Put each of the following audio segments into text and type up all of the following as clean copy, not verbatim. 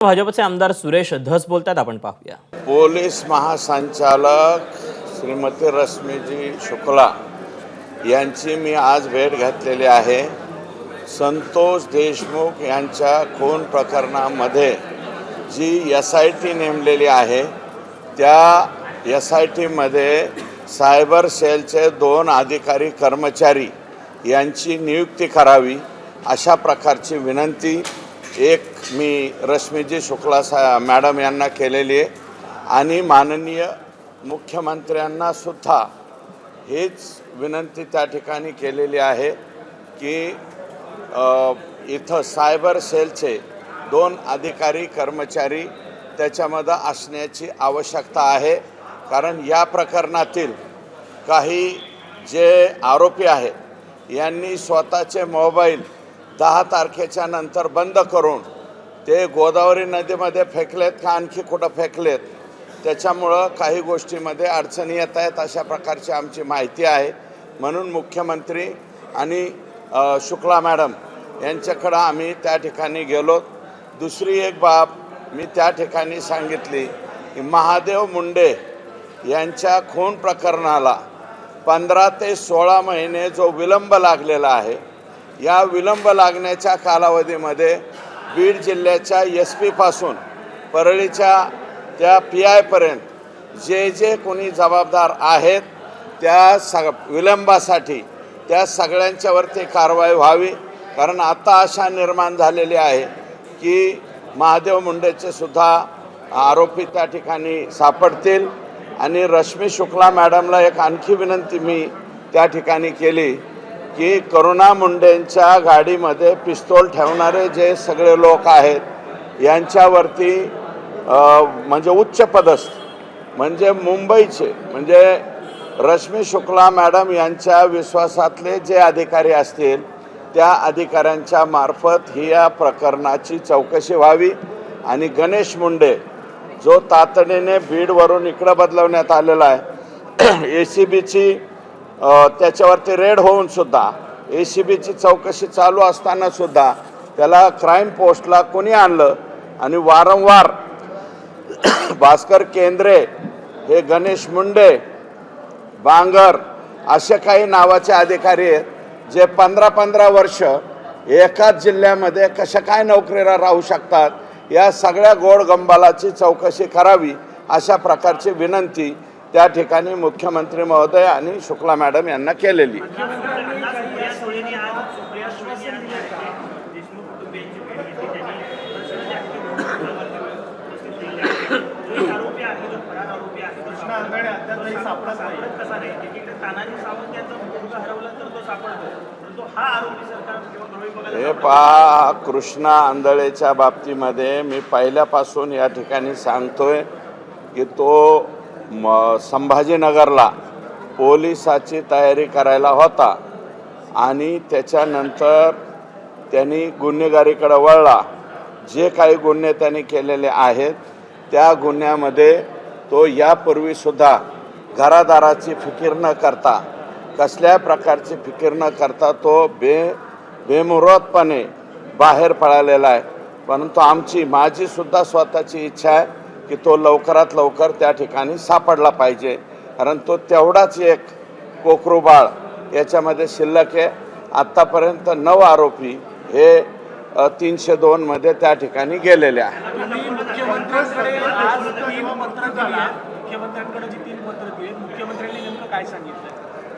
भाजपचे आमदार सुरेश धस बोलतात, आपण पाहूया। पोलीस महासंचालक श्रीमती रश्मीजी शुक्ला यांची मी आज भेट घेतलेली आहे। संतोष देशमुख यांच्या खून प्रकरणामध्ये जी SIT नेमलेली आहे त्या SIT मध्ये सायबर सेलचे 2 अधिकारी कर्मचारी यांची नियुक्ती करावी अशा प्रकारची विनंती मी रश्मीजी शुक्ला मॅडम यांना केलेली आहे आणि माननीय मुख्यमंत्र्यांना सुद्धा हेच विनंती त्या ठिकाणी केलेली आहे की इथं सायबर सेलचे 2 अधिकारी कर्मचारी त्याच्यामध्ये असण्याची आवश्यकता आहे। कारण या प्रकरणातील काही जे आरोपी आहेत यांनी स्वतःचे मोबाईल 10 तारखेच्या नंतर बंद करून ते गोदावरी नदीमध्ये फेकलेत का आणखी कुठं फेकलेत, त्याच्यामुळं काही गोष्टीमध्ये अडचणी येत आहेत अशा प्रकारची आमची माहिती आहे। म्हणून मुख्यमंत्री आणि शुक्ला मॅडम यांच्याकडं आम्ही त्या ठिकाणी गेलो। दुसरी एक बाब मी त्या ठिकाणी सांगितली की महादेव मुंडे यांच्या खून प्रकरणाला 15 ते 16 महिने जो विलंब लागलेला आहे, या विलंब लागण्याच्या कालावधीमध्ये बीड जिल्ह्याच्या SP पासून परळीच्या त्या PI पर्यंत जे कोणी जबाबदार आहेत त्या विलंबासाठी त्या सगळ्यांच्यावरती कारवाई व्हावी। कारण आता अशा निर्माण झालेली आहे की महादेव मुंडेचे सुद्धा आरोपी त्या ठिकाणी सापडतील। आणि रश्मी शुक्ला मॅडमला एक आणखी विनंती मी त्या ठिकाणी केली की करुणा मुंडेंच्या गाडीमध्ये पिस्तूल ठेवणारे जे सगळे लोक आहेत यांच्यावरती म्हणजे उच्च पदस्थ म्हणजे मुंबईचे म्हणजे रश्मी शुक्ला मॅडम यांच्या विश्वासातले जे अधिकारी असतील त्या अधिकाऱ्यांच्या मार्फत ही या प्रकरणाची चौकशी व्हावी। आणि गणेश मुंडे जो तातडीने बीडवरून इकडं बदलवण्यात आलेला आहे, ACBची त्याच्यावरती रेड होऊन सुद्धा ACBची चौकशी चालू असताना सुद्धा त्याला क्राईम पोस्टला कोणी आणलं आणि वारंवार भास्कर केंद्रे हे गणेश मुंडे बांगर असे काही नावाचे अधिकारी आहेत जे 15-15 वर्ष एकाच जिल्ह्यामध्ये कशा काय नोकरीला राहू शकतात, या सगळ्या गोडगंबालाची चौकशी करावी अशा प्रकारची विनंती त्या ठिकाणी मुख्यमंत्री महोदय आणि शुक्ला मॅडम यांना केलेली। हे पहा, कृष्णा आंधळेच्या बाबतीमध्ये मी पहिल्यापासून या ठिकाणी सांगतोय की तो संभाजीनगरला पोलिसाची तयारी करायला होता आणि त्याच्यानंतर त्यांनी गुन्हेगारीकडे वळला। जे काही गुन्हे त्यांनी केलेले आहेत त्या गुन्ह्यामध्ये तो यापूर्वीसुद्धा घरादाराची फिकीर न करता कसल्या प्रकारची फिकीर न करता तो बेमुहूर्तपणे बाहेर पळालेला आहे। परंतु माझीसुद्धा स्वतःची इच्छा आहे की तो लवकरात लवकर त्या ठिकाणी सापडला पाहिजे। कारण तो तेवढाच एक कोकरू बाळ याच्यामध्ये शिल्लक आहे। आत्तापर्यंत 9 आरोपी हे 302 मध्ये त्या ठिकाणी गेलेले आहेत।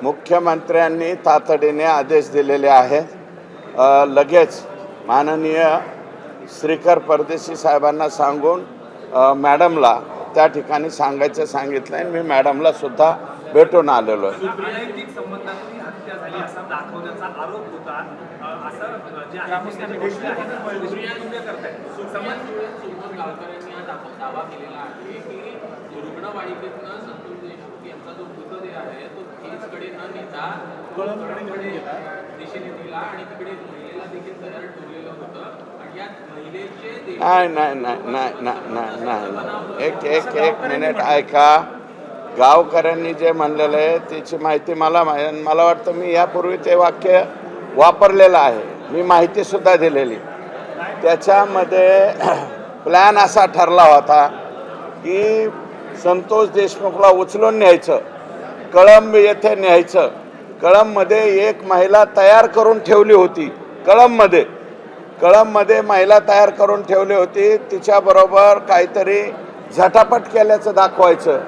मुख्यमंत्र्यांनी तातडीने आदेश दिलेले आहेत। लगेच माननीय श्रीकर परदेशी साहेबांना सांगून मॅडमला त्या ठिकाणी सांगितलं आहे। मी मॅडमला सुद्धा भेटून आलेलो आहे। नाही, एक मिनिट ऐका। गावकऱ्यांनी जे म्हणलेलं आहे त्याची माहिती मला वाटतं मी यापूर्वी ते वाक्य वापरलेलं आहे, मी माहिती सुद्धा दिलेली। त्याच्यामध्ये प्लॅन असा ठरला होता की संतोष देशमुखला उचलून न्यायचं, कळंब येथे न्यायचं. कळंबमध्ये एक महिला तयार करून ठेवली होती. कळंबमध्ये महिला तयार करून ठेवली होती. तिच्याबरोबर काहीतरी झटापट केल्याचं दाखवायचं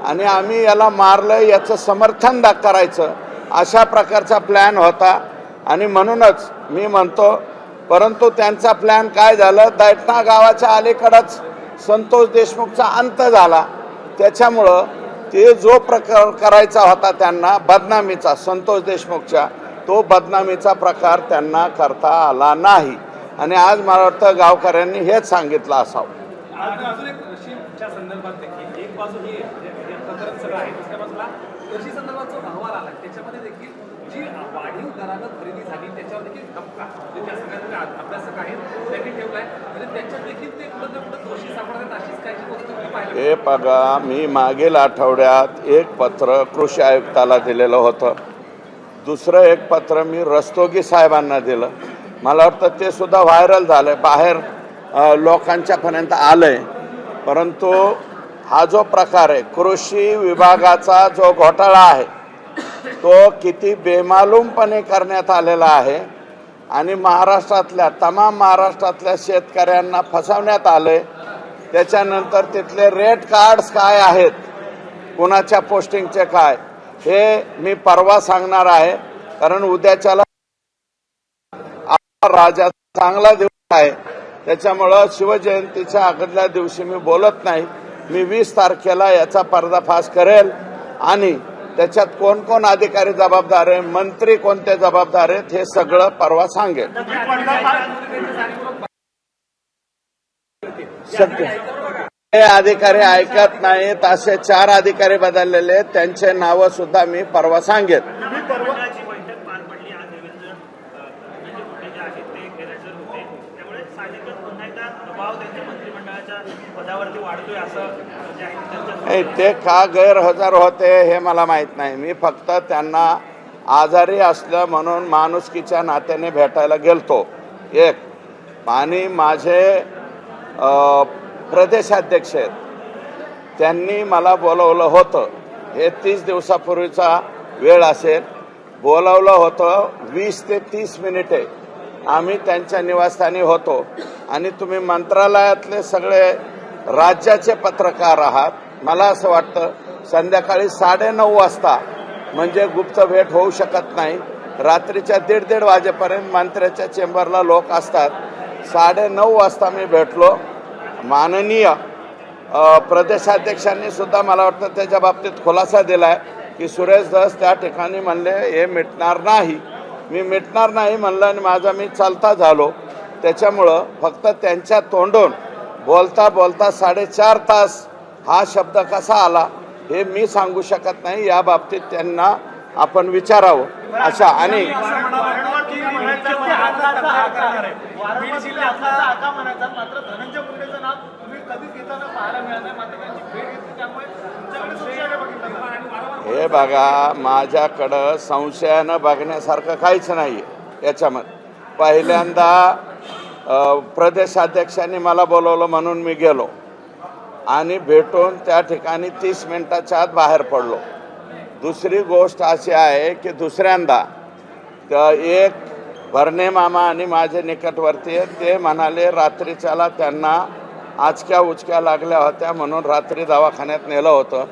आणि आम्ही याला मारलं याचं समर्थन करायचं, अशा प्रकारचा प्लॅन होता. आणि म्हणूनच मी म्हणतो, परंतु त्यांचा प्लॅन काय झालं, दैठणा गावाच्या अलीकडंच संतोष देशमुखचा अंत झाला. त्याच्यामुळं ते जो प्रकार करायचा होता त्यांना बदनामीचा, संतोष देशमुखच्या, तो बदनामीचा प्रकार त्यांना करता आला नाही. आणि आज मला वाटतं गावकऱ्यांनी हेच सांगितलं असावं. अजून एक कृषीच्या संदर्भात देखील एक बाजू ही प्रकरण सगळं आहे, दुसऱ्या बाजूला कृषी संदर्भात जो अहवाल आला त्याच्यामध्ये देखील जी वाढीव दरानं खरेदी झाली त्याच्यावर देखील धक्का म्हणजे त्या सगळ्या अभ्यासक आहेत त्यांनी ठेवलाय, म्हणजे त्याच्यात देखील ते कुठं ना कुठं दोषी सापडतात अशीच काही गोष्ट तुम्ही पाहिली. हे बघा, मी मागील आठवड्यात एक पत्र कृषी आयुक्ताला दिलेलं होतं. दुसरं एक पत्र मी रस्तोगी साहेबांना दिलं. मला वाटतं ते सुद्धा व्हायरल झालं, बाहेर लोकांच्यापर्यंत आलं आहे. परंतु हा जो प्रकार आहे, कृषी विभागाचा जो घोटाळा आहे, तो किती बेमालूमपणे करण्यात आलेला आहे आणि तमाम महाराष्ट्रातल्या शेतकऱ्यांना फसवण्यात आलं आहे. त्याच्यानंतर तिथले रेट कार्ड्स काय आहेत, कुणाच्या पोस्टिंगचे काय, हे मी परवा सांगणार आहे. कारण उद्याच्याला राजा चांगला दिवस आहे, त्याच्यामुळं शिवजयंतीच्या अगोदल्या दिवशी मी बोलत नाही. मी 20 तारखेला याचा पर्दाफाश करेल आणि त्याच्यात कोण कोण अधिकारी जबाबदार आहे, मंत्री कोणते जबाबदार आहेत, हे सगळं परवा सांगेल. हे अधिकारी ऐकत नाहीत, असे 4 अधिकारी बदललेले, त्यांचे नावं सुद्धा मी परवा सांगेन. ते का गैरहजर होते हे मला माहीत नाही. मी फक्त त्यांना आजारी असलं म्हणून माणुसकीच्या नात्याने भेटायला गेलतो. आणि माझे प्रदेशाध्यक्ष आहेत, त्यांनी मला बोलवलं होतं. हे 30 दिवसापूर्वीचा वेळ असेल. बोलवलं होतं 20 ते 30 मिनिटे आम्ही त्यांच्या निवासस्थानी होतो. आणि तुम्ही मंत्रालयातले सगळे राज्याचे पत्रकार आहात. मला असं वाटतं संध्याकाळी 9:30 वाजता म्हणजे गुप्त भेट होऊ शकत नाही. रात्रीच्या 1:30 वाजेपर्यंत मंत्र्याच्या चेंबरला लोक असतात. 9:30 वाजता मी भेटलो. माननीय प्रदेशाध्यक्षांनी सुद्धा मला वाटतं त्याच्या बाबतीत खुलासा दिलाय की सुरेश धस त्या ठिकाणी म्हणले हे मिटणार नाही. मी मिटणार नाही म्हणलं आणि मी चालता झालो. त्याच्यामुळं फक्त त्यांच्या तोंडून बोलता बोलता 4.5 तास हा शब्द कसा आला हे मी सांगू शकत नाही. या बाबतीत त्यांना आपण विचारावं. अशा आणि हे बघा, माझ्याकडं संशयानं बघण्यासारखं काहीच नाही याच्यामध्ये. पहिल्यांदा प्रदेशाध्यक्षांनी मला बोलवलं म्हणून मी गेलो आणि भेटून त्या ठिकाणी 30 मिनिटाच्या आत बाहेर पडलो. दुसरी गोष्ट अशी आहे की दुसऱ्यांदा एक भरणे मामा आणि माझे निकटवर्ती ते म्हणाले रात्रीच्याला त्यांना आचक्या उचक्या लागल्या होत्या म्हणून रात्री दवाखान्यात नेलं होतं.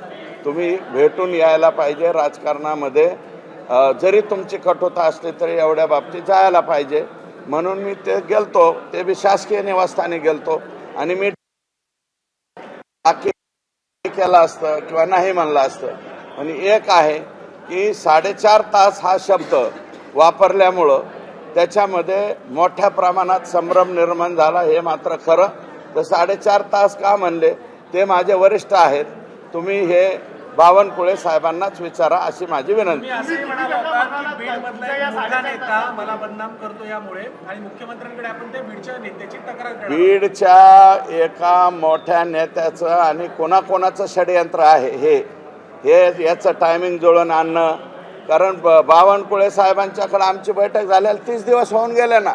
तुम्ही भेटून यायला पाहिजे. राजकारणामध्ये जरी तुमची कटुता असली तरी एवढ्या बाबतीत जायला पाहिजे. म्हणून मी ते गेलतो. ते बी शासकीय निवासस्थानी गेलतो आणि मी केलं असतं किंवा नाही म्हणलं असतं. आणि एक आहे की 4.5 तास हा शब्द वापरल्यामुळं त्याच्यामध्ये मोठ्या प्रमाणात संभ्रम निर्माण झाला, हे मात्र खरं. तर 4.5 तास का म्हणले ते माझे वरिष्ठ आहेत. तुम्ही हे बावनकुळे साहेबांनाच विचारा अशी माझी विनंती. मला बदनाम करतो यामुळे आणि मुख्यमंत्र्यांकडे आपण त्या बीडच्या नेत्याची तक्रार करणार. बीडच्या एका मोठ्या नेत्याचं आणि कोणाकोणाचं षडयंत्र आहे हे याचं टायमिंग जुळून आणणं. कारण बावनकुळे साहेबांच्याकडे आमची बैठक झालेली 30 दिवस होऊन गेले ना.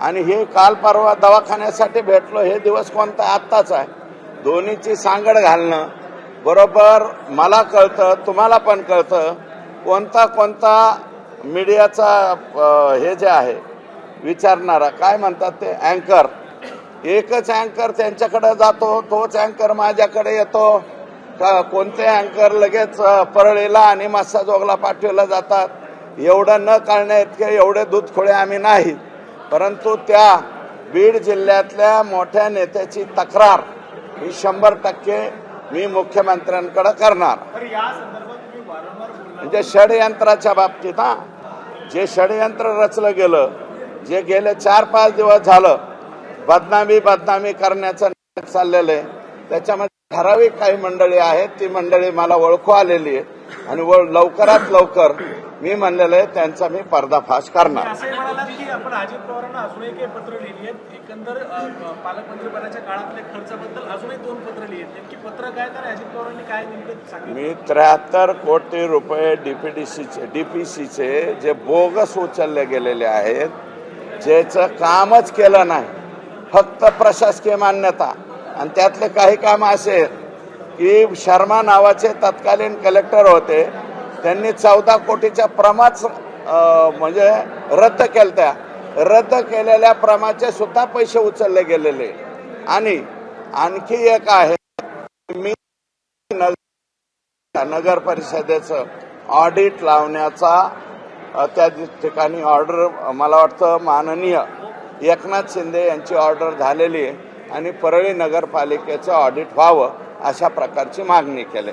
आणि हे काल परवा दवाखान्यासाठी भेटलो, हे दिवस कोणता आत्ताच आहे. दोन्हीची सांगड घालणं बरोबर मला कळतं, तुम्हाला पण कळतं. कोणता मीडियाचा हे जे आहे विचारणारा काय म्हणतात ते अँकर, एकच अँकर त्यांच्याकडे जातो, तोच अँकर माझ्याकडे येतो का? कोणते अँकर लगेच परळीला आणि मस्साजोगला पाठवलं जातात. एवढं न कळण्या इतके एवढे दूधखोळे आम्ही नाही. परंतु त्या बीड जिल्ह्यातल्या मोठ्या नेत्याची तक्रार ही 100% मी मुख्यमंत्र्यांकडे करणार. म्हणजे षडयंत्राच्या बाबतीत जे षडयंत्र रचलं गेलं, जे गेले 4-5 दिवस झालं बदनामी करण्याचं नाटक चाललेलं आहे, त्याच्यामध्ये ठराविक काही मंडळी आहेत, ती मंडळी मला ओळखू आलेली आहे आणि लवकरात लवकर मी म्हणलेलं आहे त्यांचा मी पर्दाफाश करणार. असं म्हणालात की आपण अजित पवारांना अजूनही काही पत्र लिहिली आहेत, एकंदर पालकमंत्रीपदाच्या काळातल्या खर्चाबद्दल अजूनही 2 पत्र लिहिली आहेत. नेमकी पत्र काय तर अजित पवारांनी काय नेमकं सांगितलं? मी 73 कोटी रुपये डीपीसीचे जे बोगस उचलले गेलेले आहेत, ज्याचं कामच केलं नाही, फक्त प्रशासकीय मान्यता. आणि त्यातले काही काम असे की शर्मा नावाचे तत्कालीन कलेक्टर होते, त्यांनी 14 कोटीच्या प्रमाच म्हणजे रद्द केल्या. रद्द केलेल्या प्रमाचे सुद्धा पैसे उचलले गेलेले. आणि आणखी एक आहे, मी नगर परिषदेचं ऑडिट लावण्याचा त्या ठिकाणी ऑर्डर, मला वाटतं माननीय एकनाथ शिंदे यांची ऑर्डर झालेली आहे आणि परळी नगरपालिकेचं ऑडिट व्हावं अशा प्रकारची मागणी केली.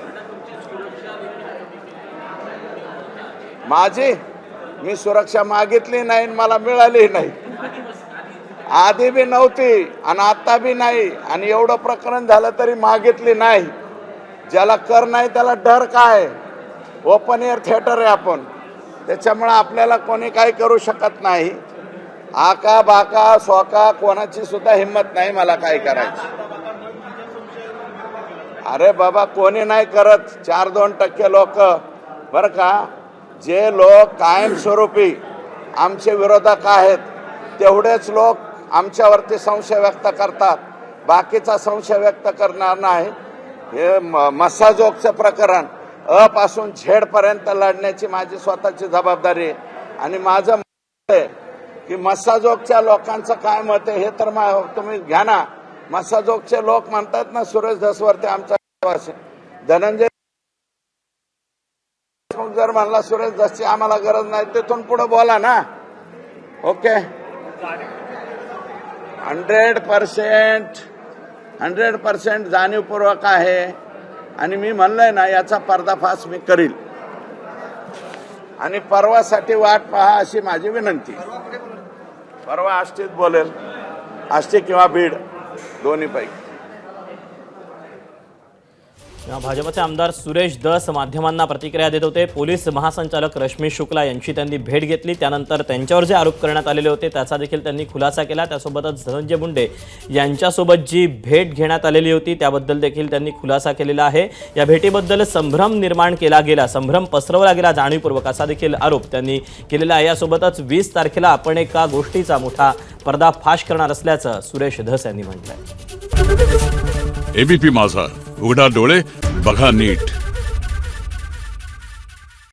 मी सुरक्षा मागितली नाही, मला मिळाली नाही. आधी बी नव्हती आणि आता बी नाही. आणि एवढं प्रकरण झालं तरी मागितली नाही. ज्याला कर नाही त्याला डर काय? ओपन एअर थिएटर आहे आपण, त्याच्यामुळे आपल्याला कोणी काही करू शकत नाही. आका बाका सोका कोणाची सुद्धा हिंमत नाही मला काय करायचं. अरे बाबा, कोणी नाही करत. 4-2% लोक बरं का, जे लोक कायमस्वरूपी आमचे विरोधक आहेत तेवढेच लोक आमच्यावरती संशय व्यक्त करतात. बाकीचा संशय व्यक्त करणार नाही. हे मस्साजोगचं प्रकरण अ पासून झेड पर्यंत लढण्याची माझी स्वतःची जबाबदारी आहे. आणि माझं मत आहे की मस्साजोगच्या लोकांचं काय मत आहे हे तर तुम्ही घ्या ना. मस्साजोगचे लोक म्हणतात ना, सुरेश धसवरती आमचा विश्वास आहे. धनंजय जर म्हणला सुरेश धसची आम्हाला गरज नाही, तिथून पुढे बोला ना. ओके, 100% जाणीवपूर्वक आहे. आणि मी म्हणलंय ना, याचा पर्दाफाश मी करील. आणि परवासाठी वाट पहा अशी माझी विनंती. परवा आष्टीत बोलेल, आष्टी किंवा बीड दोन्हीपैकी. भाजपचे आमदार सुरेश धस माध्यमांना प्रतिक्रिया देत होते. पोलीस महासंचालक रश्मी शुक्ला यांची त्यांनी भेट घेतली. त्यानंतर त्यांच्यावर जे आरोप करण्यात आलेले होते त्याचा देखील त्यांनी खुलासा केला. त्यासोबतच धनंजय मुंडे यांच्यासोबत जी भेट घेण्यात आलेली होती त्याबद्दल देखील त्यांनी खुलासा केलेला आहे. या भेटीबद्दल संभ्रम निर्माण केला गेला, संभ्रम पसरवला गेला जाणीवपूर्वक, असा देखील आरोप त्यांनी केलेला आहे. यासोबतच 20 तारखेला आपण एका गोष्टीचा मोठा पर्दाफाश करणार असल्याचं सुरेश धस यांनी म्हटलंय. एबीपी माझा, उघडा डोळे बघा नीट.